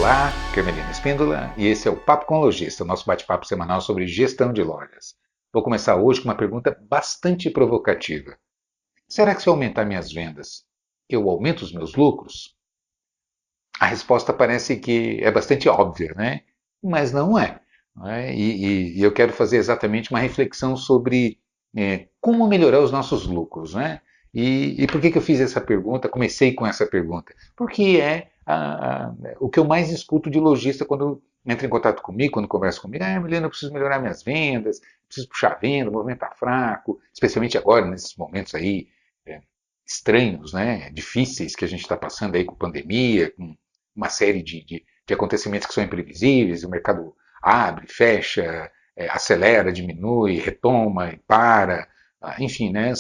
Olá, aqui é Melina Espíndola e esse é o Papo com o Lojista, nosso bate-papo semanal sobre gestão de lojas. Vou começar hoje com uma pergunta bastante provocativa. Será que se eu aumentar minhas vendas, eu aumento os meus lucros? A resposta parece que é bastante óbvia, né? Mas não é. Não é? E eu quero fazer exatamente uma reflexão sobre como melhorar os nossos lucros, né? E por que eu fiz essa pergunta? Comecei com essa pergunta. Porque é o que eu mais escuto de lojista quando entra em contato comigo, quando conversa comigo. Milena, eu preciso melhorar minhas vendas, preciso puxar a venda, o movimento está fraco, especialmente agora, nesses momentos aí estranhos, né? Difíceis que a gente está passando aí com pandemia, com uma série de acontecimentos que são imprevisíveis, o mercado abre, fecha, acelera, diminui, retoma e para, enfim, né,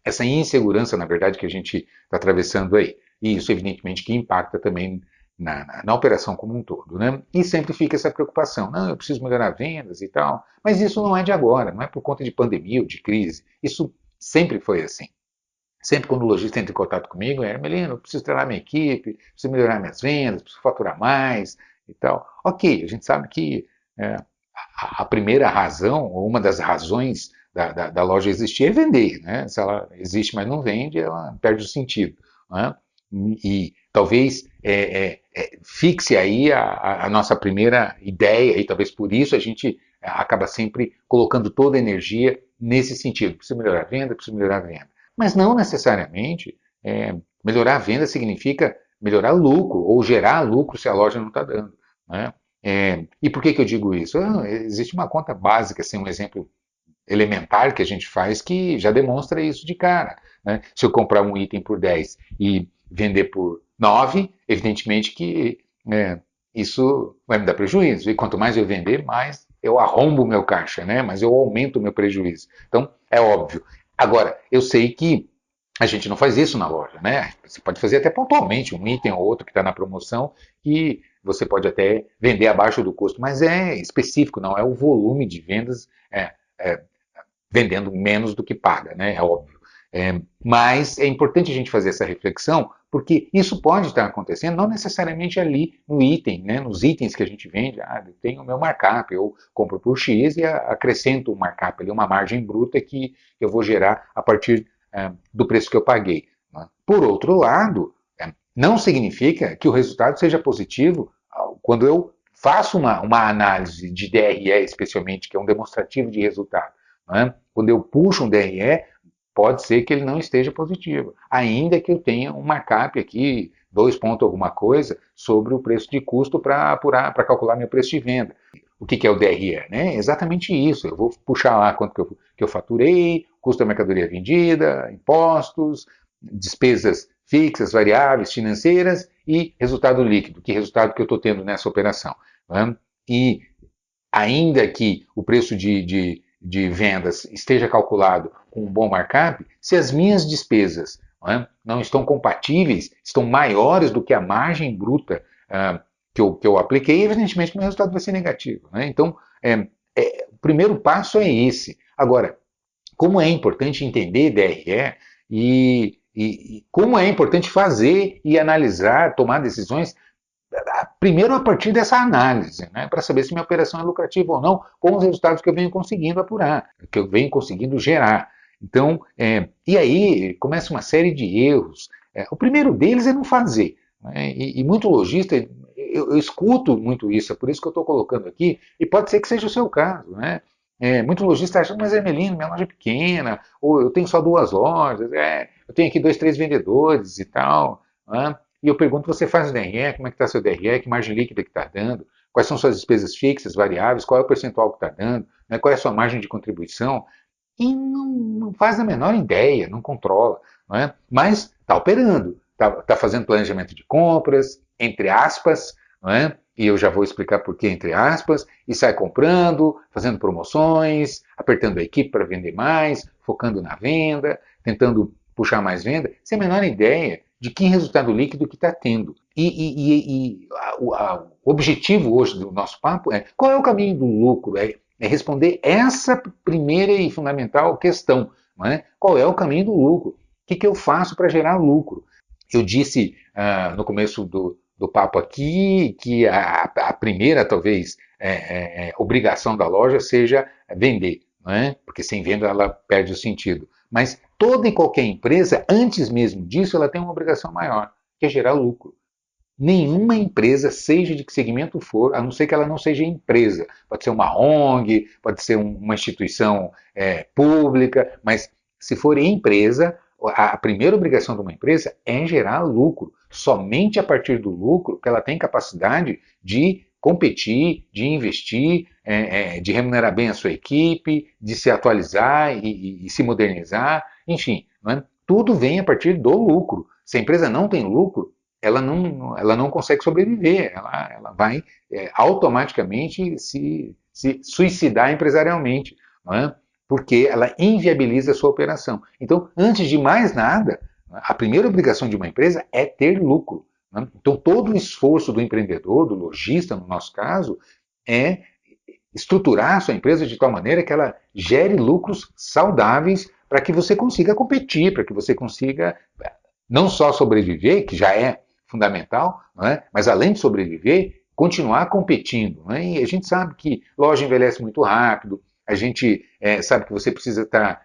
essa insegurança, na verdade, que a gente está atravessando aí. E isso, evidentemente, que impacta também na operação como um todo. Né? E sempre fica essa preocupação, não, eu preciso melhorar vendas e tal, mas isso não é de agora, não é por conta de pandemia ou de crise, isso sempre foi assim. Sempre quando o lojista entra em contato comigo, Melina, eu preciso treinar minha equipe, preciso melhorar minhas vendas, preciso faturar mais e tal. Ok, a gente sabe que a primeira razão, ou uma das razões da loja existir é vender. Né? Se ela existe, mas não vende, ela perde o sentido. Né? E talvez fixe aí a nossa primeira ideia, e talvez por isso a gente acaba sempre colocando toda a energia nesse sentido. Preciso melhorar a venda, preciso melhorar a venda. Mas não necessariamente melhorar a venda significa melhorar o lucro ou gerar lucro se a loja não está dando. Né? E por que eu digo isso? Existe uma conta básica, assim, um exemplo elementar que a gente faz que já demonstra isso de cara. Né? Se eu comprar um item por 10 e vender por 9, evidentemente que isso vai me dar prejuízo. E quanto mais eu vender, mais eu arrombo o meu caixa, né? Mas eu aumento o meu prejuízo. Então, é óbvio. Agora, eu sei que a gente não faz isso na loja, né? Você pode fazer até pontualmente um item ou outro que está na promoção e você pode até vender abaixo do custo, mas é específico, não é o volume de vendas vendendo menos do que paga, né? É óbvio. Mas é importante a gente fazer essa reflexão, porque isso pode estar acontecendo, não necessariamente ali no item, né? Nos itens que a gente vende, eu tenho o meu markup, eu compro por X e acrescento um markup ali, uma margem bruta que eu vou gerar a partir do preço que eu paguei. Né? Por outro lado, não significa que o resultado seja positivo quando eu faço uma análise de DRE, especialmente, que é um demonstrativo de resultado. Né? Quando eu puxo um DRE, pode ser que ele não esteja positivo, ainda que eu tenha um markup aqui, 2 pontos alguma coisa, sobre o preço de custo para calcular meu preço de venda. O que é o DRE? Né? Exatamente isso. Eu vou puxar lá quanto que eu faturei, custo da mercadoria vendida, impostos, despesas fixas, variáveis, financeiras e resultado líquido, que resultado que eu estou tendo nessa operação. Né? E ainda que o preço de vendas esteja calculado com um bom markup, se as minhas despesas não estão compatíveis, estão maiores do que a margem bruta que eu apliquei, evidentemente que o meu resultado vai ser negativo. Né? Então, o primeiro passo é esse. Agora, como é importante entender DRE e como é importante fazer e analisar, tomar decisões primeiro a partir dessa análise, né, para saber se minha operação é lucrativa ou não, com os resultados que eu venho conseguindo apurar, que eu venho conseguindo gerar. Então, e aí começa uma série de erros. O primeiro deles é não fazer. Né, e muito lojista, eu escuto muito isso, é por isso que eu estou colocando aqui, e pode ser que seja o seu caso. Né? Muito lojista acha, mas Melino, minha loja é pequena, ou eu tenho só 2 lojas, eu tenho aqui 2, 3 vendedores e tal. Né? E eu pergunto, você faz o DRE, como é que está seu DRE, que margem líquida que está dando, quais são suas despesas fixas, variáveis, qual é o percentual que está dando, né, qual é a sua margem de contribuição, e não faz a menor ideia, não controla. Não é? Mas está operando, está fazendo planejamento de compras, entre aspas, não é? E eu já vou explicar por que entre aspas, e sai comprando, fazendo promoções, apertando a equipe para vender mais, focando na venda, tentando puxar mais venda, sem a menor ideia de que resultado líquido que está tendo. O objetivo hoje do nosso papo é qual é o caminho do lucro? É responder essa primeira e fundamental questão. Não é? Qual é o caminho do lucro? O que eu faço para gerar lucro? Eu disse no começo do papo aqui que a primeira, talvez, obrigação da loja seja vender, não é? Porque sem venda ela perde o sentido. Mas toda e qualquer empresa, antes mesmo disso, ela tem uma obrigação maior, que é gerar lucro. Nenhuma empresa, seja de que segmento for, a não ser que ela não seja empresa. Pode ser uma ONG, pode ser uma instituição pública, mas se for empresa, a primeira obrigação de uma empresa é gerar lucro. Somente a partir do lucro que ela tem capacidade de competir, de investir, de remunerar bem a sua equipe, de se atualizar e se modernizar, enfim, não é? Tudo vem a partir do lucro. Se a empresa não tem lucro, ela não consegue sobreviver, ela vai automaticamente se suicidar empresarialmente, não é? Porque ela inviabiliza a sua operação. Então, antes de mais nada, a primeira obrigação de uma empresa é ter lucro. Né? Então, todo o esforço do empreendedor, do lojista, no nosso caso, é estruturar a sua empresa de tal maneira que ela gere lucros saudáveis para que você consiga competir, para que você consiga não só sobreviver, que já é fundamental, não é? Mas além de sobreviver, continuar competindo. Não é? E a gente sabe que loja envelhece muito rápido, a gente sabe que você precisa estar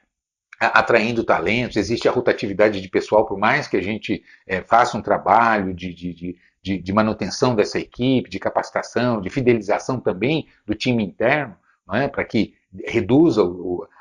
atraindo talentos, existe a rotatividade de pessoal, por mais que a gente faça um trabalho de manutenção dessa equipe, de capacitação, de fidelização também do time interno, não é? Para que reduza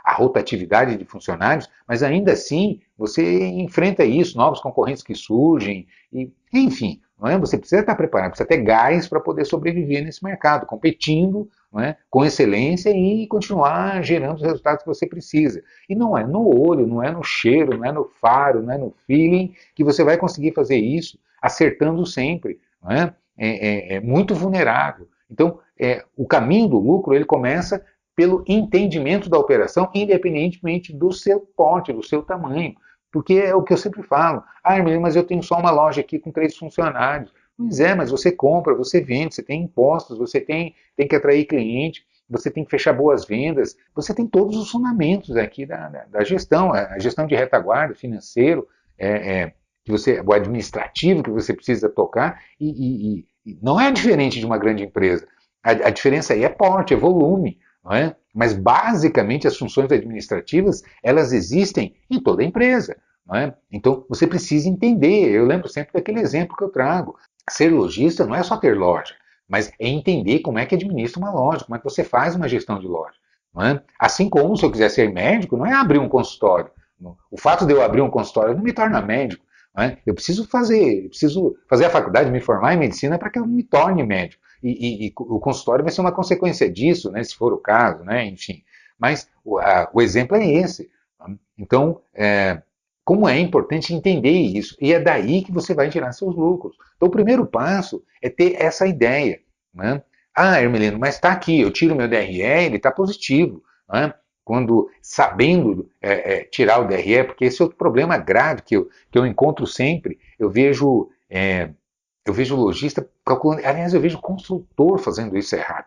a rotatividade de funcionários, mas ainda assim você enfrenta isso, novos concorrentes que surgem, e, enfim, não é? Você precisa estar preparado, precisa ter gás para poder sobreviver nesse mercado, competindo, não é? Com excelência e continuar gerando os resultados que você precisa. E não é no olho, não é no cheiro, não é no faro, não é no feeling que você vai conseguir fazer isso acertando sempre. Não é? É muito vulnerável. Então, o caminho do lucro ele começa pelo entendimento da operação, independentemente do seu porte, do seu tamanho. Porque é o que eu sempre falo. Ah, Hermelino, mas eu tenho só uma loja aqui com 3 funcionários. Pois é, mas você compra, você vende, você tem impostos, você tem que atrair cliente, você tem que fechar boas vendas, você tem todos os fundamentos aqui da gestão, a gestão de retaguarda, financeiro, o administrativo que você precisa tocar, e não é diferente de uma grande empresa. A diferença aí é porte, é volume. Não é? Mas basicamente as funções administrativas elas existem em toda a empresa. Não é? Então você precisa entender. Eu lembro sempre daquele exemplo que eu trago. Ser lojista não é só ter loja, mas é entender como é que administra uma loja, como é que você faz uma gestão de loja. Não é? Assim como se eu quiser ser médico, não é abrir um consultório. O fato de eu abrir um consultório não me torna médico. Não é? Eu preciso fazer a faculdade, me formar em medicina para que eu me torne médico. E o consultório vai ser uma consequência disso, né, se for o caso, né, enfim. Mas o exemplo é esse. Então, como é importante entender isso, e é daí que você vai tirar seus lucros. Então, o primeiro passo é ter essa ideia. Né? Ah, Hermelino, mas está aqui, eu tiro meu DRE, ele está positivo. Né? Quando, sabendo tirar o DRE, porque esse é outro problema grave que eu encontro sempre, eu vejo o lojista calculando, aliás, eu vejo o construtor fazendo isso errado.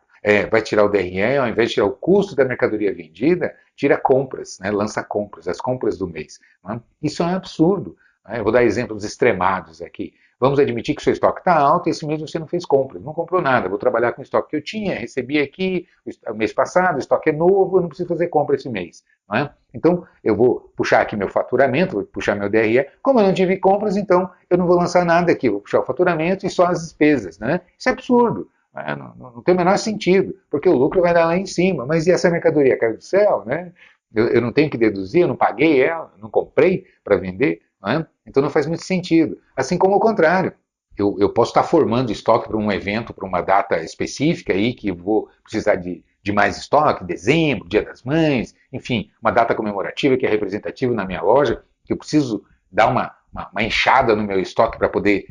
Vai tirar o DRE, ao invés de tirar o custo da mercadoria vendida, tira compras, né, lança compras, as compras do mês. Né? Isso é um absurdo. Né? Eu vou dar exemplos extremados aqui. Vamos admitir que o seu estoque está alto e esse mês você não fez compras, não comprou nada. Vou trabalhar com o estoque que eu tinha, recebi aqui o mês passado, o estoque é novo, eu não preciso fazer compra esse mês. Né? Então, eu vou puxar aqui meu faturamento, vou puxar meu DRE. Como eu não tive compras, então eu não vou lançar nada aqui, vou puxar o faturamento e só as despesas. Né? Isso é absurdo. Né? Não tem o menor sentido, porque o lucro vai dar lá em cima. Mas e essa mercadoria caiu do céu? Né? Eu não tenho que deduzir, eu não paguei ela, não comprei para vender. Né? Então não faz muito sentido. Assim como o contrário. Eu posso estar formando estoque para um evento, para uma data específica aí, que eu vou precisar de mais estoque, dezembro, Dia das Mães, enfim, uma data comemorativa que é representativa na minha loja, que eu preciso dar uma enxada no meu estoque para poder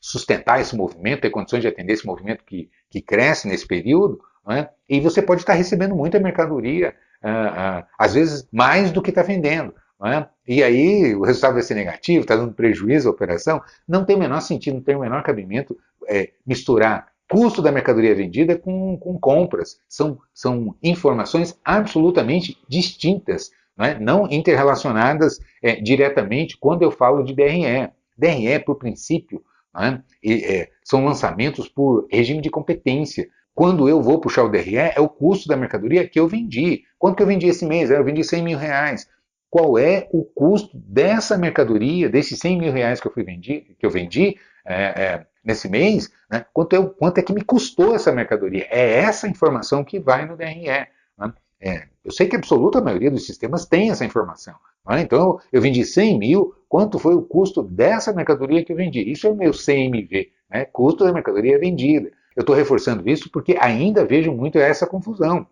sustentar esse movimento, ter condições de atender esse movimento que cresce nesse período, né? E você pode estar recebendo muita mercadoria, às vezes mais do que está vendendo. É? E aí o resultado vai ser negativo, está dando prejuízo à operação, não tem o menor sentido, não tem o menor cabimento misturar custo da mercadoria vendida com compras. São informações absolutamente distintas, não interrelacionadas diretamente quando eu falo de DRE. DRE, por princípio, né? São lançamentos por regime de competência. Quando eu vou puxar o DRE, é o custo da mercadoria que eu vendi. Quanto que eu vendi esse mês? Eu vendi 100 mil reais. Qual é o custo dessa mercadoria, desses 100 mil reais que eu vendi nesse mês? Né? Quanto é que me custou essa mercadoria? É essa informação que vai no DRE. Né? Eu sei que a absoluta maioria dos sistemas tem essa informação. Né? Então, eu vendi 100 mil, quanto foi o custo dessa mercadoria que eu vendi? Isso é o meu CMV, né? Custo da mercadoria vendida. Eu estou reforçando isso porque ainda vejo muito essa confusão.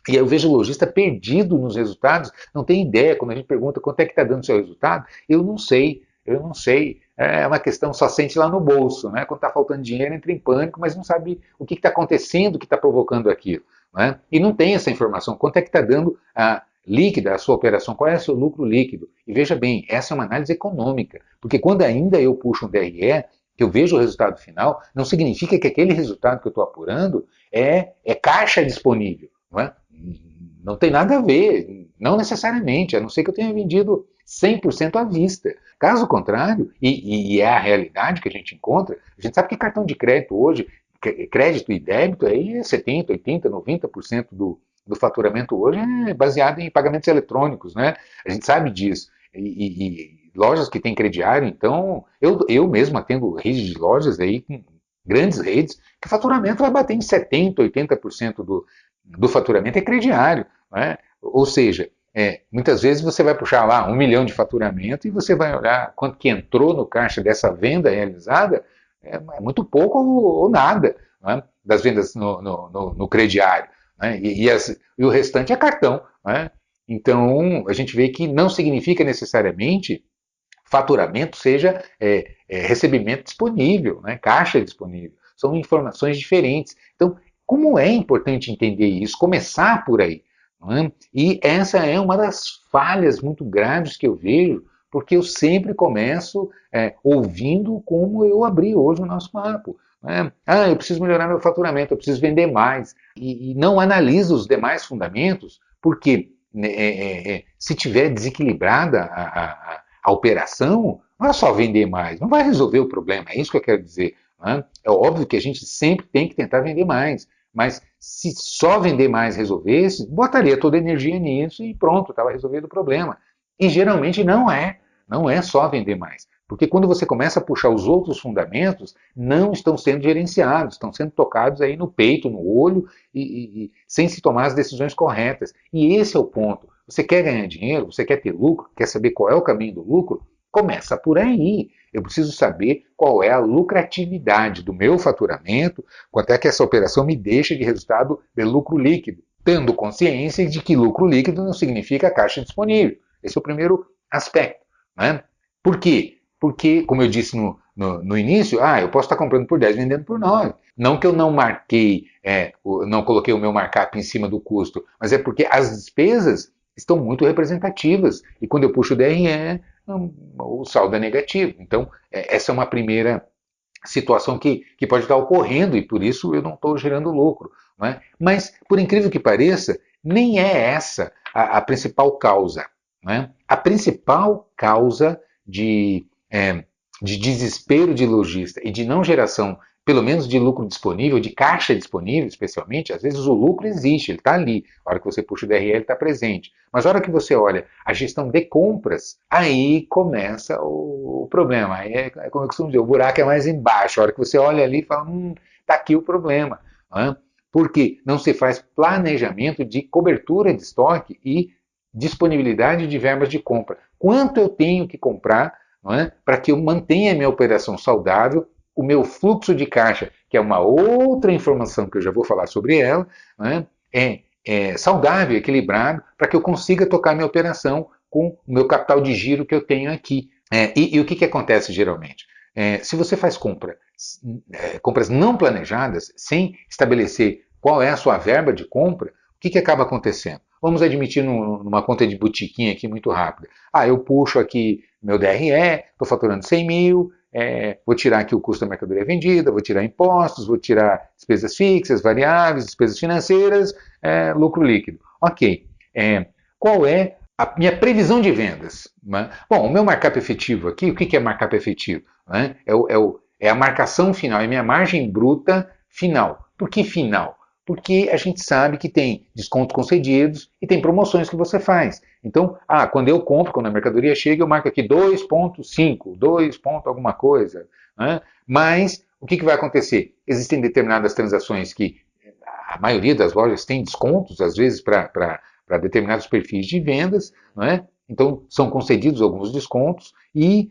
E eu vejo o lojista perdido nos resultados, não tem ideia. Quando a gente pergunta quanto é que está dando o seu resultado, eu não sei. É uma questão, só sente lá no bolso. Né? Quando está faltando dinheiro, entra em pânico, mas não sabe o que está acontecendo, o que está provocando aquilo. Né? E não tem essa informação. Quanto é que está dando a líquida a sua operação? Qual é o seu lucro líquido? E veja bem, essa é uma análise econômica. Porque quando ainda eu puxo um DRE, que eu vejo o resultado final, não significa que aquele resultado que eu estou apurando é caixa disponível. Não é? Não tem nada a ver, não necessariamente, a não ser que eu tenha vendido 100% à vista. Caso contrário, e é a realidade que a gente encontra, a gente sabe que cartão de crédito hoje, crédito e débito, aí é 70%, 80%, 90% do faturamento hoje é baseado em pagamentos eletrônicos, né? A gente sabe disso. E lojas que têm crediário, então, eu mesmo atendo redes de lojas aí, grandes redes, que o faturamento vai bater em 70%, 80% do faturamento é crediário. Né? Ou seja, muitas vezes você vai puxar lá 1 milhão de faturamento e você vai olhar quanto que entrou no caixa dessa venda realizada, é muito pouco ou nada, né? Das vendas no crediário. Né? E o restante é cartão. Né? Então, a gente vê que não significa necessariamente faturamento seja recebimento disponível, né? Caixa disponível. São informações diferentes. Então, como é importante entender isso, começar por aí. Não é? E essa é uma das falhas muito graves que eu vejo, porque eu sempre começo ouvindo como eu abri hoje o nosso papo. Né? Eu preciso melhorar meu faturamento, eu preciso vender mais. E não analiso os demais fundamentos, porque se tiver desequilibrada a operação, não é só vender mais, não vai resolver o problema, é isso que eu quero dizer. Né? É óbvio que a gente sempre tem que tentar vender mais, mas se só vender mais resolvesse, botaria toda a energia nisso e pronto, estava resolvido o problema. E geralmente não é só vender mais. Porque quando você começa a puxar os outros fundamentos, não estão sendo gerenciados, estão sendo tocados aí no peito, no olho, e sem se tomar as decisões corretas. E esse é o ponto. Você quer ganhar dinheiro, você quer ter lucro, quer saber qual é o caminho do lucro? Começa por aí. Eu preciso saber qual é a lucratividade do meu faturamento, quanto é que essa operação me deixa de resultado de lucro líquido, tendo consciência de que lucro líquido não significa caixa disponível. Esse é o primeiro aspecto. Né? Por quê? Porque, como eu disse no início, eu posso estar comprando por 10 vendendo por 9. Não que eu não marquei, não coloquei o meu markup em cima do custo, mas é porque as despesas estão muito representativas. E quando eu puxo o DRE, o saldo é negativo. Então, essa é uma primeira situação que pode estar ocorrendo e por isso eu não estou gerando lucro. Não é? Mas, por incrível que pareça, nem é essa a principal causa. Não é? A principal causa de desespero de lojista e de não geração, pelo menos de lucro disponível, de caixa disponível, especialmente, às vezes o lucro existe, ele está ali. A hora que você puxa o DRE, ele está presente. Mas a hora que você olha a gestão de compras, aí começa o problema. Aí como eu costumo dizer, o buraco é mais embaixo. A hora que você olha ali e fala, está aqui o problema. Não é? Porque não se faz planejamento de cobertura de estoque e disponibilidade de verbas de compra. Quanto eu tenho que comprar, não é? Para que eu mantenha a minha operação saudável, o meu fluxo de caixa, que é uma outra informação que eu já vou falar sobre ela, não é saudável, equilibrado, para que eu consiga tocar minha operação com o meu capital de giro que eu tenho aqui. E o que acontece geralmente? Se você faz compras não planejadas, sem estabelecer qual é a sua verba de compra, o que acaba acontecendo? Vamos admitir numa conta de botiquinha aqui muito rápida. Eu puxo aqui meu DRE, estou faturando 100 mil, vou tirar aqui o custo da mercadoria vendida, vou tirar impostos, vou tirar despesas fixas, variáveis, despesas financeiras, lucro líquido. Ok. Qual é a minha previsão de vendas? Né? Bom, o meu markup efetivo aqui, o que é markup efetivo? Né? É a marcação final, é a minha margem bruta final. Por que final? Porque a gente sabe que tem descontos concedidos e tem promoções que você faz. Então, quando eu compro, quando a mercadoria chega, eu marco aqui 2,5, 2 ponto alguma coisa. Né? Mas o que vai acontecer? Existem determinadas transações que a maioria das lojas tem descontos, às vezes, para determinados perfis de vendas, não é? Então, são concedidos alguns descontos e,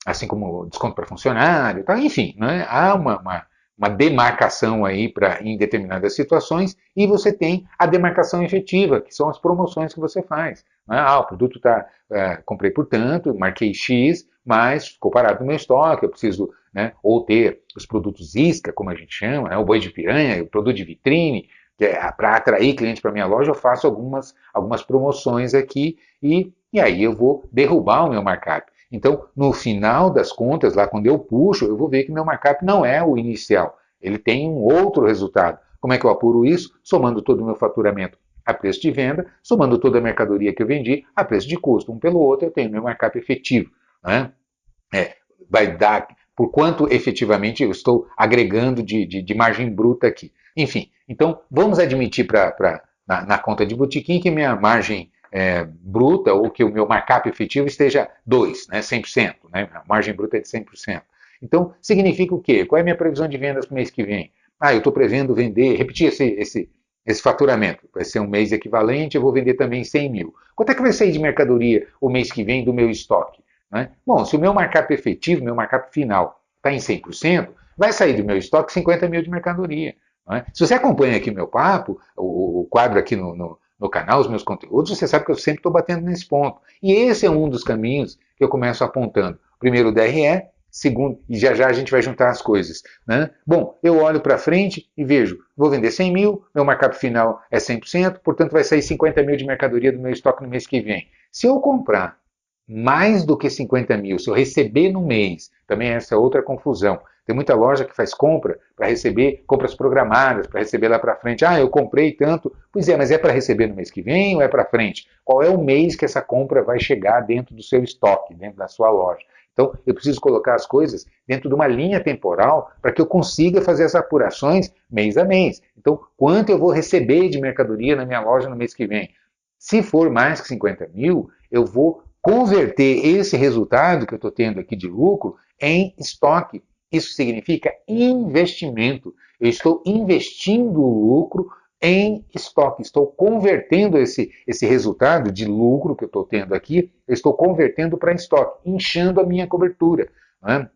assim como desconto para funcionário, tá? Enfim, né? Há uma demarcação aí em determinadas situações e você tem a demarcação efetiva, que são as promoções que você faz. Né? O produto está, comprei por tanto, marquei X, mas ficou parado no meu estoque, eu preciso, né, ou ter os produtos isca, como a gente chama, né, o boi de piranha, o produto de vitrine, que é para atrair clientes para minha loja, eu faço algumas promoções aqui e aí eu vou derrubar o meu markup. Então, no final das contas, lá quando eu puxo, eu vou ver que meu markup não é o inicial. Ele tem um outro resultado. Como é que eu apuro isso? Somando todo o meu faturamento a preço de venda, somando toda a mercadoria que eu vendi a preço de custo. Um pelo outro, eu tenho meu markup efetivo. Né? Vai dar por quanto efetivamente eu estou agregando de margem bruta aqui. Enfim, então vamos admitir na conta de botequim que minha margem bruta ou que o meu markup efetivo esteja 2, né, 100%, né, a margem bruta é de 100%. Então, significa o quê? Qual é a minha previsão de vendas para o mês que vem? Eu estou prevendo repetir esse faturamento. Vai ser um mês equivalente, eu vou vender também 100 mil. Quanto é que vai sair de mercadoria o mês que vem do meu estoque? Né? Bom, se o meu markup efetivo, meu markup final, está em 100%, vai sair do meu estoque 50 mil de mercadoria. Né? Se você acompanha aqui meu papo, o quadro aqui no canal, os meus conteúdos, você sabe que eu sempre estou batendo nesse ponto. E esse é um dos caminhos que eu começo apontando. Primeiro o DRE, segundo, e já a gente vai juntar as coisas. Né? Bom, eu olho para frente e vejo, vou vender 100 mil, meu markup final é 100%, portanto vai sair 50 mil de mercadoria do meu estoque no mês que vem. Se eu comprar mais do que 50 mil, se eu receber no mês, também essa é outra confusão. Tem muita loja que faz compra para receber, compras programadas, para receber lá para frente. Eu comprei tanto. Pois é, mas é para receber no mês que vem ou é para frente? Qual é o mês que essa compra vai chegar dentro do seu estoque, dentro da sua loja? Então, eu preciso colocar as coisas dentro de uma linha temporal para que eu consiga fazer as apurações mês a mês. Então, quanto eu vou receber de mercadoria na minha loja no mês que vem? Se for mais que 50 mil, eu vou converter esse resultado que eu estou tendo aqui de lucro em estoque. Isso significa investimento. Eu estou investindo o lucro em estoque. Estou convertendo esse resultado de lucro que eu estou tendo aqui, eu estou convertendo para estoque, inchando a minha cobertura. Né?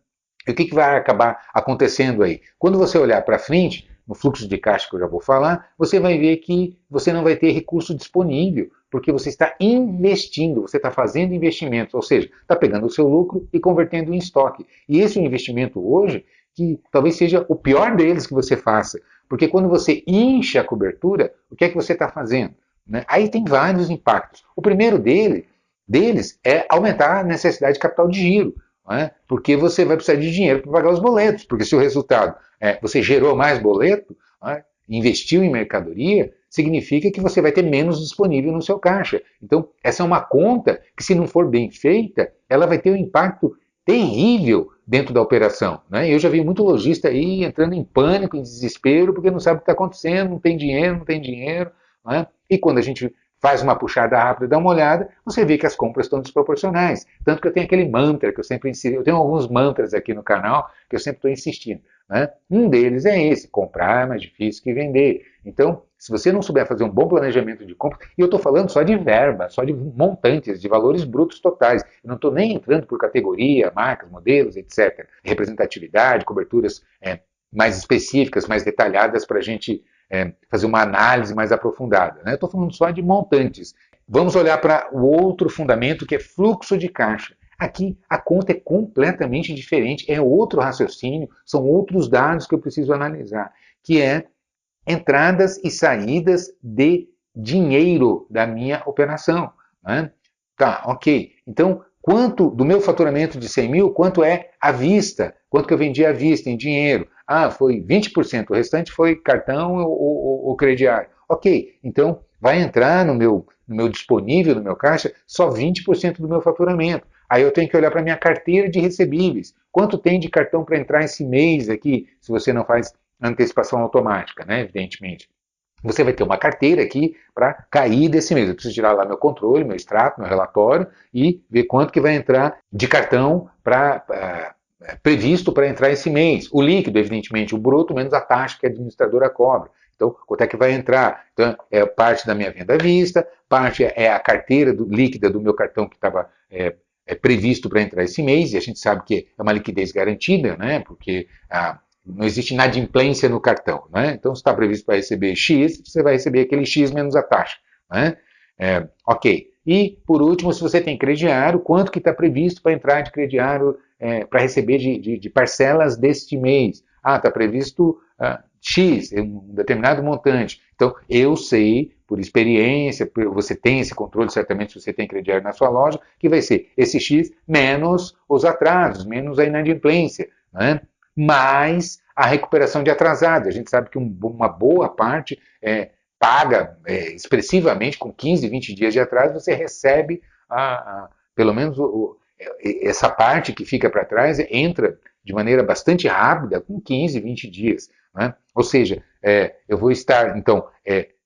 E o que vai acabar acontecendo aí? Quando você olhar para frente, no fluxo de caixa que eu já vou falar, você vai ver que você não vai ter recurso disponível, porque você está investindo, você está fazendo investimentos, ou seja, está pegando o seu lucro e convertendo em estoque. E esse investimento hoje, que talvez seja o pior deles que você faça, porque quando você incha a cobertura, o que é que você está fazendo? Né? Aí tem vários impactos. O primeiro deles é aumentar a necessidade de capital de giro. Né? Porque você vai precisar de dinheiro para pagar os boletos, porque se o resultado você gerou mais boleto, né? Investiu em mercadoria, significa que você vai ter menos disponível no seu caixa. Então, essa é uma conta que, se não for bem feita, ela vai ter um impacto terrível dentro da operação. Né? Eu já vi muito lojista aí entrando em pânico, em desespero, porque não sabe o que está acontecendo, não tem dinheiro. Né? E quando a gente faz uma puxada rápida, dá uma olhada, você vê que as compras estão desproporcionais. Tanto que eu tenho aquele mantra que eu sempre insisto. Eu tenho alguns mantras aqui no canal que eu sempre estou insistindo. Né? Um deles é esse: comprar é mais difícil que vender. Então, se você não souber fazer um bom planejamento de compra, e eu estou falando só de verba, só de montantes, de valores brutos totais, eu não estou nem entrando por categoria, marcas, modelos, etc. Representatividade, coberturas mais específicas, mais detalhadas para a gente fazer uma análise mais aprofundada. Né? Eu estou falando só de montantes. Vamos olhar para o outro fundamento, que é fluxo de caixa. Aqui a conta é completamente diferente, é outro raciocínio, são outros dados que eu preciso analisar, que é entradas e saídas de dinheiro da minha operação. Né? Tá, ok. Então, quanto do meu faturamento de 100 mil, quanto é à vista? Quanto que eu vendi à vista em dinheiro? Foi 20%, o restante foi cartão ou crediário. Ok, então vai entrar no meu disponível, no meu caixa, só 20% do meu faturamento. Aí eu tenho que olhar para a minha carteira de recebíveis. Quanto tem de cartão para entrar esse mês aqui, se você não faz antecipação automática, né, evidentemente. Você vai ter uma carteira aqui para cair desse mês. Eu preciso tirar lá meu controle, meu extrato, meu relatório e ver quanto que vai entrar de cartão previsto para entrar esse mês. O líquido, evidentemente, o bruto menos a taxa que a administradora cobra. Então, quanto é que vai entrar? Então, é parte da minha venda à vista, parte é a carteira líquida do meu cartão que estava previsto para entrar esse mês, e a gente sabe que é uma liquidez garantida, né? Porque não existe inadimplência no cartão, né? Então, se está previsto para receber X, você vai receber aquele X menos a taxa, né? Ok. E, por último, se você tem crediário, quanto que está previsto para entrar de crediário para receber de parcelas deste mês? Está previsto X, um determinado montante. Então, eu sei, por experiência, você tem esse controle, certamente, se você tem crediário na sua loja, que vai ser esse X menos os atrasos, menos a inadimplência, né? Mais a recuperação de atrasado. A gente sabe que uma boa parte paga expressivamente, com 15, 20 dias de atraso, você recebe pelo menos essa parte que fica para trás, entra de maneira bastante rápida, com 15, 20 dias. Né? Ou seja, eu vou estar, então,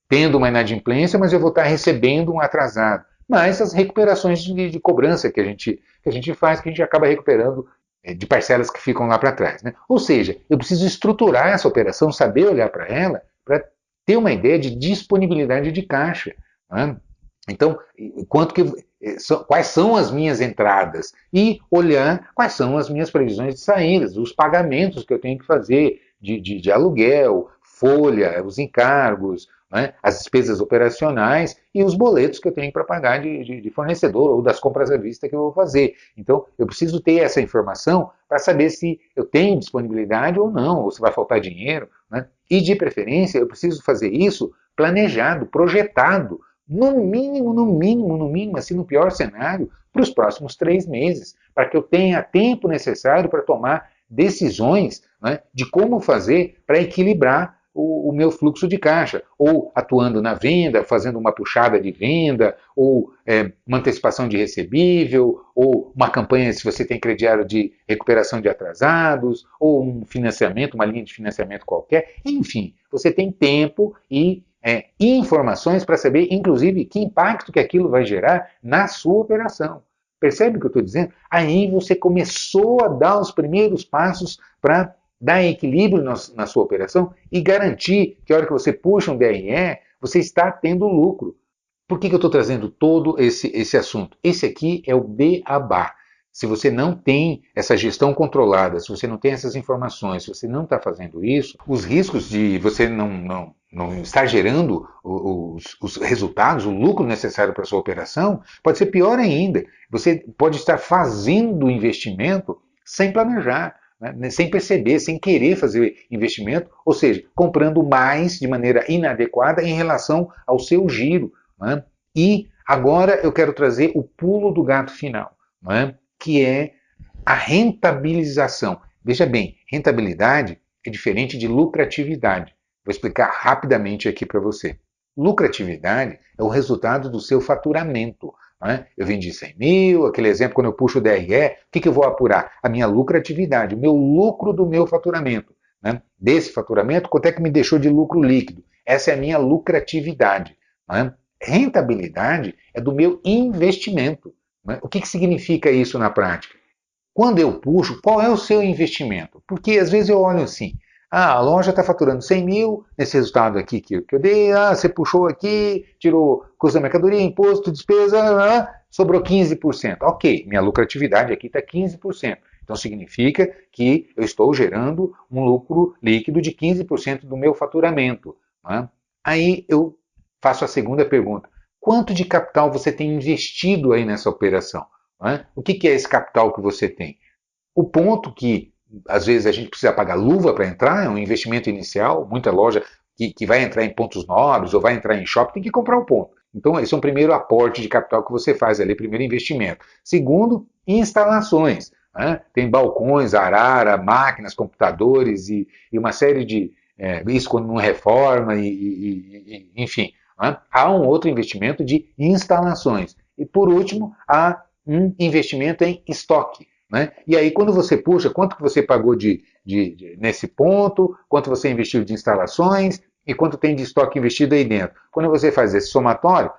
tendo uma inadimplência, mas eu vou estar recebendo um atrasado. Mas as recuperações de cobrança que a gente faz, que a gente acaba recuperando de parcelas que ficam lá para trás. Né? Ou seja, eu preciso estruturar essa operação, saber olhar para ela, para ter uma ideia de disponibilidade de caixa. Né? Então, quais são as minhas entradas? E olhar quais são as minhas previsões de saídas, os pagamentos que eu tenho que fazer de aluguel, folha, os encargos, né, as despesas operacionais e os boletos que eu tenho para pagar de fornecedor ou das compras à vista que eu vou fazer. Então, eu preciso ter essa informação para saber se eu tenho disponibilidade ou não, ou se vai faltar dinheiro. Né? E, de preferência, eu preciso fazer isso planejado, projetado, no mínimo, assim, no pior cenário, para os próximos 3 meses, para que eu tenha tempo necessário para tomar decisões, né, de como fazer para equilibrar o meu fluxo de caixa, ou atuando na venda, fazendo uma puxada de venda, ou uma antecipação de recebível, ou uma campanha, se você tem crediário, de recuperação de atrasados, ou um financiamento, uma linha de financiamento qualquer. Enfim, você tem tempo e informações para saber, inclusive, que impacto que aquilo vai gerar na sua operação. Percebe o que eu estou dizendo? Aí você começou a dar os primeiros passos para dar equilíbrio na sua operação e garantir que a hora que você puxa um DRE, você está tendo lucro. Por que eu estou trazendo todo esse assunto? Esse aqui é o beabá. Se você não tem essa gestão controlada, se você não tem essas informações, se você não está fazendo isso, os riscos de você não estar gerando os resultados, o lucro necessário para a sua operação, pode ser pior ainda. Você pode estar fazendo o investimento sem planejar, né, sem perceber, sem querer fazer investimento, ou seja, comprando mais de maneira inadequada em relação ao seu giro. Né? E agora eu quero trazer o pulo do gato final, né? Que é a rentabilização. Veja bem, rentabilidade é diferente de lucratividade. Vou explicar rapidamente aqui para você. Lucratividade é o resultado do seu faturamento. Né? Eu vendi 100 mil, aquele exemplo, quando eu puxo o DRE, o que eu vou apurar? A minha lucratividade, o meu lucro do meu faturamento. Né? Desse faturamento, quanto é que me deixou de lucro líquido? Essa é a minha lucratividade. Né? Rentabilidade é do meu investimento. Né? O que significa isso na prática? Quando eu puxo, qual é o seu investimento? Porque às vezes eu olho assim, a loja está faturando 100 mil, nesse resultado aqui que eu dei, você puxou aqui, tirou custo da mercadoria, imposto, despesa, sobrou 15%. Ok, minha lucratividade aqui está 15%. Então significa que eu estou gerando um lucro líquido de 15% do meu faturamento. Né? Aí eu faço a segunda pergunta. Quanto de capital você tem investido aí nessa operação? Né? O que é esse capital que você tem? O ponto que, às vezes, a gente precisa pagar luva para entrar, é um investimento inicial, muita loja que vai entrar em pontos nobres ou vai entrar em shopping tem que comprar um ponto. Então, esse é um primeiro aporte de capital que você faz ali, primeiro investimento. Segundo, instalações. Né? Tem balcões, arara, máquinas, computadores e uma série de... isso quando não reforma, enfim. Né? Há um outro investimento de instalações. E, por último, há um investimento em estoque. Né? E aí, quando você puxa, quanto que você pagou nesse ponto, quanto você investiu de instalações e quanto tem de estoque investido aí dentro. Quando você faz esse somatório,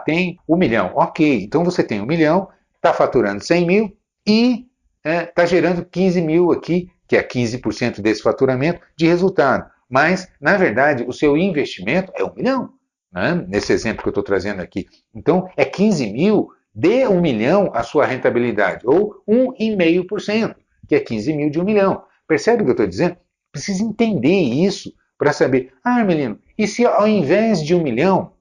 tem 1 milhão. Ok, então você tem 1 milhão, está faturando 100 mil e está gerando 15 mil aqui, que é 15% desse faturamento, de resultado. Mas, na verdade, o seu investimento é 1 milhão, né? Nesse exemplo que eu estou trazendo aqui. Então, é 15 mil de 1 milhão a sua rentabilidade, ou 1,5%, que é 15 mil de 1 milhão. Percebe o que eu estou dizendo? Precisa entender isso para saber, menino, e se ao invés de 1 milhão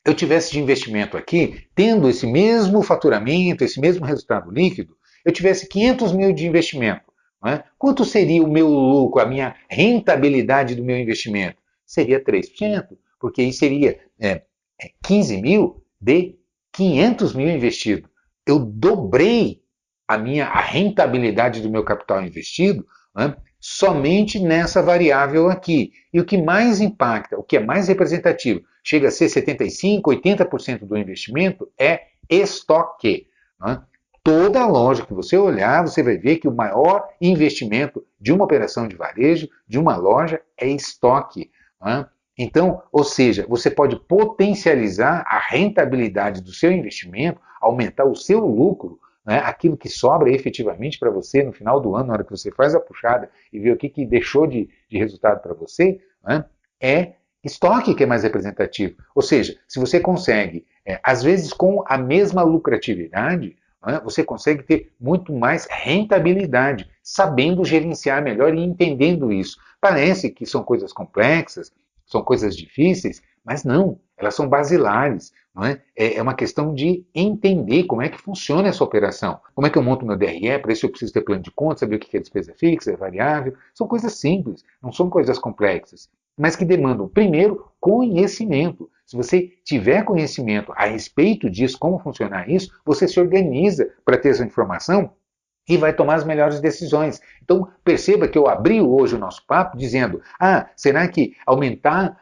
eu tivesse de investimento aqui, tendo esse mesmo faturamento, esse mesmo resultado líquido, eu tivesse 500 mil de investimento, né? Quanto seria o meu lucro, a minha rentabilidade do meu investimento? Seria 3%, porque aí seria 15 mil de 500 mil investido. Eu dobrei a rentabilidade do meu capital investido, né, somente nessa variável aqui. E o que mais impacta, o que é mais representativo, chega a ser 75%, 80% do investimento, é estoque. Né? Toda loja que você olhar, você vai ver que o maior investimento de uma operação de varejo, de uma loja, é estoque. Né? Então, ou seja, você pode potencializar a rentabilidade do seu investimento, aumentar o seu lucro, né, aquilo que sobra efetivamente para você no final do ano, na hora que você faz a puxada e vê o que deixou de resultado para você, né, é estoque que é mais representativo. Ou seja, se você consegue, às vezes com a mesma lucratividade, né, você consegue ter muito mais rentabilidade, sabendo gerenciar melhor e entendendo isso. Parece que são coisas complexas, são coisas difíceis, mas não, elas são basilares. Não é? É uma questão de entender como é que funciona essa operação. Como é que eu monto meu DRE, para isso eu preciso ter plano de conta, saber o que é despesa fixa, é variável. São coisas simples, não são coisas complexas, mas que demandam, primeiro, conhecimento. Se você tiver conhecimento a respeito disso, como funcionar isso, você se organiza para ter essa informação e vai tomar as melhores decisões. Então, perceba que eu abri hoje o nosso papo dizendo, será que aumentar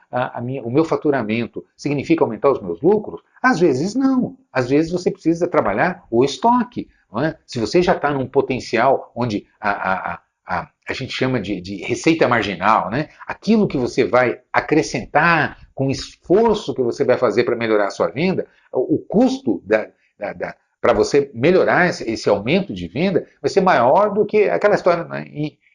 o meu faturamento significa aumentar os meus lucros? Às vezes não. Às vezes você precisa trabalhar o estoque. Não é? Se você já está num potencial onde a gente chama de receita marginal, né? Aquilo que você vai acrescentar com o esforço que você vai fazer para melhorar a sua venda, o custo para você melhorar esse aumento de venda, vai ser maior do que aquela história, né?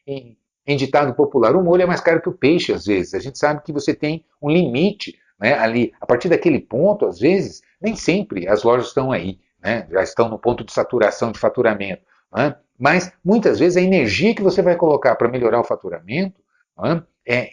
Em ditado popular, o molho é mais caro que o peixe, às vezes. A gente sabe que você tem um limite, né, ali. A partir daquele ponto, às vezes, nem sempre as lojas estão aí, né, já estão no ponto de saturação de faturamento. Né, mas, muitas vezes, a energia que você vai colocar para melhorar o faturamento, né,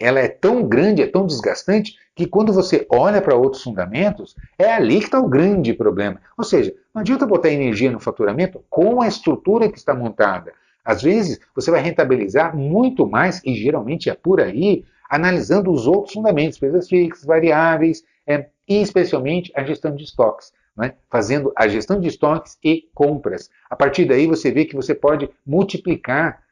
ela é tão grande, é tão desgastante, que quando você olha para outros fundamentos, é ali que está o grande problema. Ou seja, não adianta botar energia no faturamento com a estrutura que está montada. Às vezes, você vai rentabilizar muito mais, e geralmente é por aí, analisando os outros fundamentos, despesas fixas, variáveis, e especialmente a gestão de estoques. Né? Fazendo a gestão de estoques e compras. A partir daí, você vê que você pode multiplicar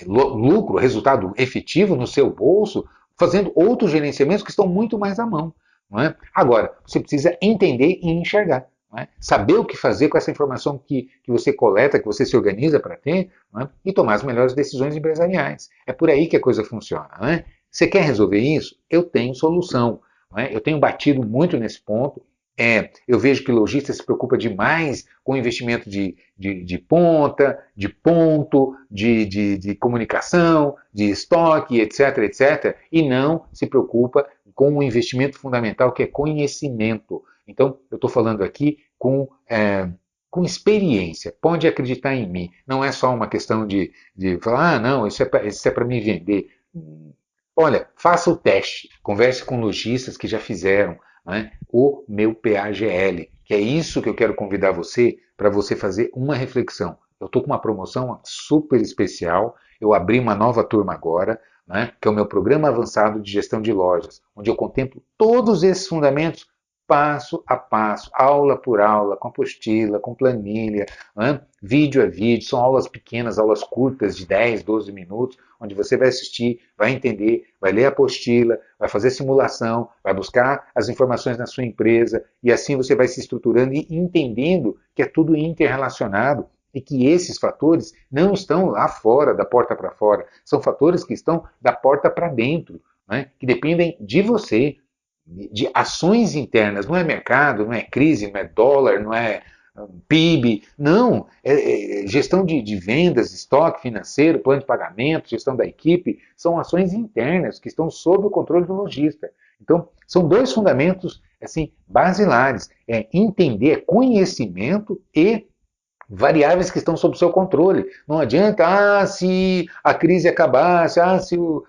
lucro, resultado efetivo no seu bolso, fazendo outros gerenciamentos que estão muito mais à mão. Não é? Agora, você precisa entender e enxergar. Não é? Saber o que fazer com essa informação que você coleta, que você se organiza para ter, não é? E tomar as melhores decisões empresariais. É por aí que a coisa funciona. Não é? Você quer resolver isso? Eu tenho solução. Não é? Eu tenho batido muito nesse ponto. Eu vejo que lojista se preocupa demais com o investimento de ponta, de ponto, de comunicação, de estoque, etc, etc, e não se preocupa com o investimento fundamental que é conhecimento. Então, eu estou falando aqui com experiência. Pode acreditar em mim. Não é só uma questão de falar, não, isso é para me vender. Olha, faça o teste. Converse com lojistas que já fizeram, né, o meu PAGL, que é isso que eu quero convidar você para você fazer uma reflexão. Eu estou com uma promoção super especial, eu abri uma nova turma agora, né, que é o meu programa avançado de gestão de lojas, onde eu contemplo todos esses fundamentos passo a passo, aula por aula, com apostila, com planilha, né? Vídeo a vídeo, são aulas pequenas, aulas curtas de 10, 12 minutos, onde você vai assistir, vai entender, vai ler a apostila, vai fazer simulação, vai buscar as informações na sua empresa, e assim você vai se estruturando e entendendo que é tudo interrelacionado e que esses fatores não estão lá fora, da porta para fora, são fatores que estão da porta para dentro, né? Que dependem de você, de ações internas, não é mercado, não é crise, não é dólar, não é PIB, não, é gestão de vendas, estoque financeiro, plano de pagamento, gestão da equipe, são ações internas que estão sob o controle do lojista. Então, são dois fundamentos assim basilares, é entender, é conhecimento e variáveis que estão sob o seu controle. Não adianta, se a crise acabasse, se o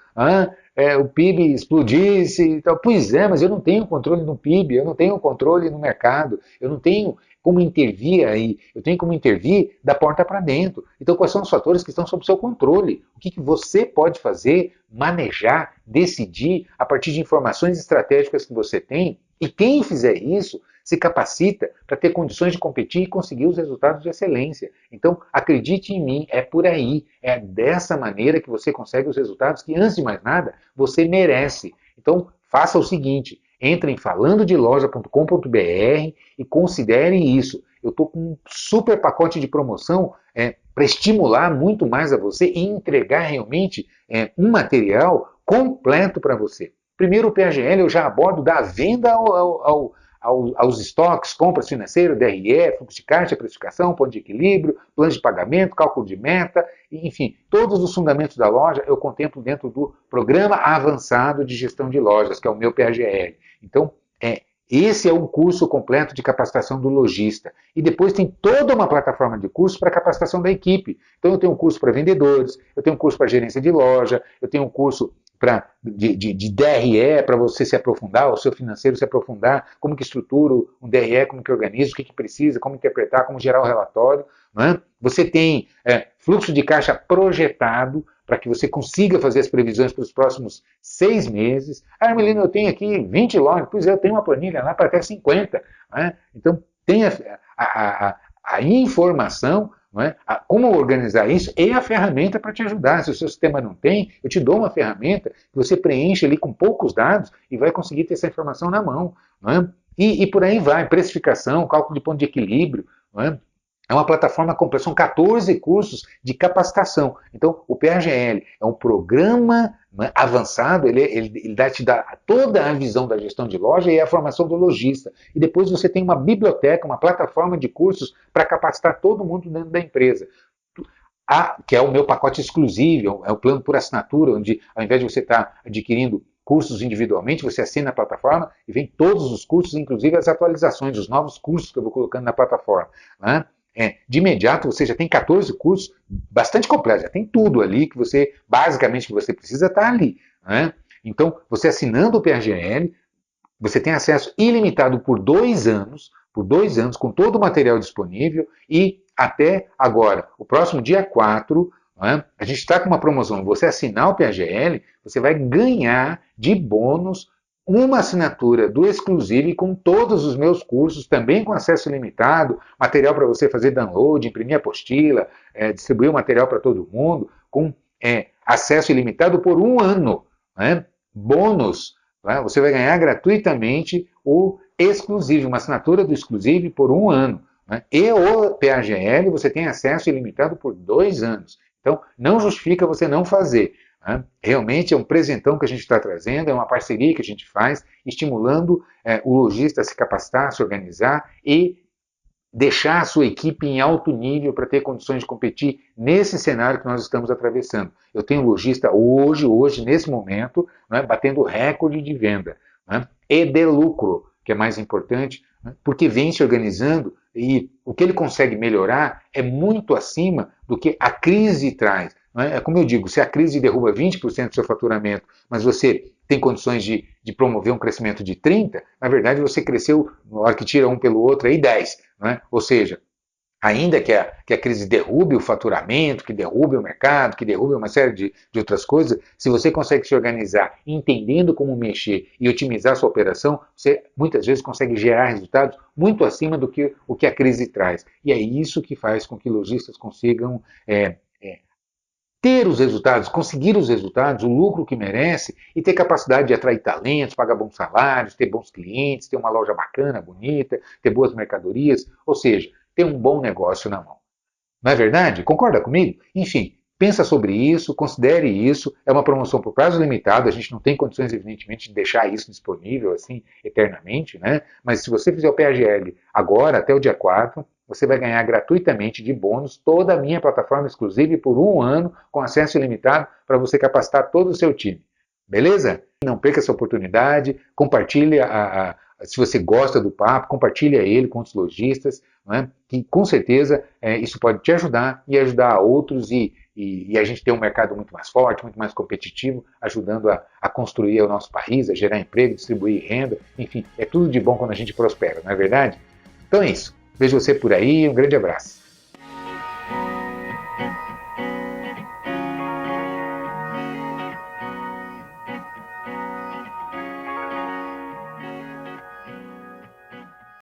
PIB explodisse. Então, pois é, mas eu não tenho controle no PIB, eu não tenho controle no mercado, eu não tenho como intervir aí, eu tenho como intervir da porta para dentro. Então, quais são os fatores que estão sob o seu controle? O que você pode fazer, manejar, decidir a partir de informações estratégicas que você tem? E quem fizer isso se capacita para ter condições de competir e conseguir os resultados de excelência. Então, acredite em mim, é por aí. É dessa maneira que você consegue os resultados que, antes de mais nada, você merece. Então, faça o seguinte, entre em falandodeloja.com.br e considere isso. Eu estou com um super pacote de promoção para estimular muito mais a você e entregar realmente um material completo para você. Primeiro, o PAGL eu já abordo da venda aos estoques, compras financeiras, DRE, fluxo de caixa, precificação, ponto de equilíbrio, plano de pagamento, cálculo de meta, enfim, todos os fundamentos da loja eu contemplo dentro do Programa Avançado de Gestão de Lojas, que é o meu PAGL. Então, esse é um curso completo de capacitação do lojista. E depois tem toda uma plataforma de cursos para capacitação da equipe. Então eu tenho um curso para vendedores, eu tenho um curso para gerência de loja, eu tenho um curso de DRE para você se aprofundar, o seu financeiro se aprofundar, como que estrutura um DRE, como que organiza, o que precisa, como interpretar, como gerar o relatório. Não é? Você tem fluxo de caixa projetado para que você consiga fazer as previsões para os próximos 6 meses. Melina, eu tenho aqui 20 lojas, pois é, eu tenho uma planilha lá para até 50. Né? Então, tem a informação, não é? Como organizar isso e a ferramenta para te ajudar. Se o seu sistema não tem, eu te dou uma ferramenta que você preenche ali com poucos dados e vai conseguir ter essa informação na mão. Não é? E por aí vai, precificação, cálculo de ponto de equilíbrio, não é? É uma plataforma completa, são 14 cursos de capacitação. Então, o PAGL é um programa, né, avançado, ele te dá toda a visão da gestão de loja e a formação do lojista. E depois você tem uma biblioteca, uma plataforma de cursos para capacitar todo mundo dentro da empresa. Que é o meu pacote exclusivo, é o plano por assinatura, onde ao invés de você estar adquirindo cursos individualmente, você assina a plataforma e vem todos os cursos, inclusive as atualizações, os novos cursos que eu vou colocando na plataforma. Né? De imediato você já tem 14 cursos bastante completos, já tem tudo ali que você, basicamente, que você precisa estar ali. Né? Então, você assinando o PAGL, você tem acesso ilimitado por 2 anos, com todo o material disponível e até agora, o próximo dia 4, né, a gente está com uma promoção, você assinar o PAGL, você vai ganhar de bônus uma assinatura do Exclusive com todos os meus cursos, também com acesso ilimitado, material para você fazer download, imprimir apostila, distribuir o material para todo mundo, com acesso ilimitado por 1 ano. Né? Bônus, né? Você vai ganhar gratuitamente o Exclusive, uma assinatura do Exclusive por 1 ano. Né? E o PAGL você tem acesso ilimitado por 2 anos. Então, não justifica você não fazer. Realmente é um presentão que a gente está trazendo, é uma parceria que a gente faz, estimulando o lojista a se capacitar, a se organizar e deixar a sua equipe em alto nível para ter condições de competir nesse cenário que nós estamos atravessando. Eu tenho lojista hoje nesse momento, né, batendo recorde de venda, né, e de lucro, que é mais importante, né, porque vem se organizando e o que ele consegue melhorar é muito acima do que a crise traz. É como eu digo, se a crise derruba 20% do seu faturamento, mas você tem condições de promover um crescimento de 30%, na verdade você cresceu, na hora que tira um pelo outro, aí 10%. Né? Ou seja, Ainda que a crise derrube o faturamento, que derrube o mercado, que derrube uma série de outras coisas, se você consegue se organizar entendendo como mexer e otimizar sua operação, você muitas vezes consegue gerar resultados muito acima do que o que a crise traz. E é isso que faz com que lojistas consigam ter os resultados, conseguir os resultados, o lucro que merece e ter capacidade de atrair talentos, pagar bons salários, ter bons clientes, ter uma loja bacana, bonita, ter boas mercadorias, ou seja, ter um bom negócio na mão. Não é verdade? Concorda comigo? Enfim, pensa sobre isso, considere isso. É uma promoção por prazo limitado, a gente não tem condições, evidentemente, de deixar isso disponível assim eternamente, né? Mas se você fizer o PAGL agora, até o dia 4, você vai ganhar gratuitamente de bônus toda a minha plataforma exclusiva e por um ano com acesso ilimitado para você capacitar todo o seu time. Beleza? Não perca essa oportunidade, compartilhe se você gosta do papo, compartilhe ele com os lojistas, né? Que com certeza isso pode te ajudar e ajudar a outros e a gente ter um mercado muito mais forte, muito mais competitivo, ajudando a construir o nosso país, a gerar emprego, distribuir renda, enfim, é tudo de bom quando a gente prospera, não é verdade? Então é isso. Vejo você por aí, um grande abraço.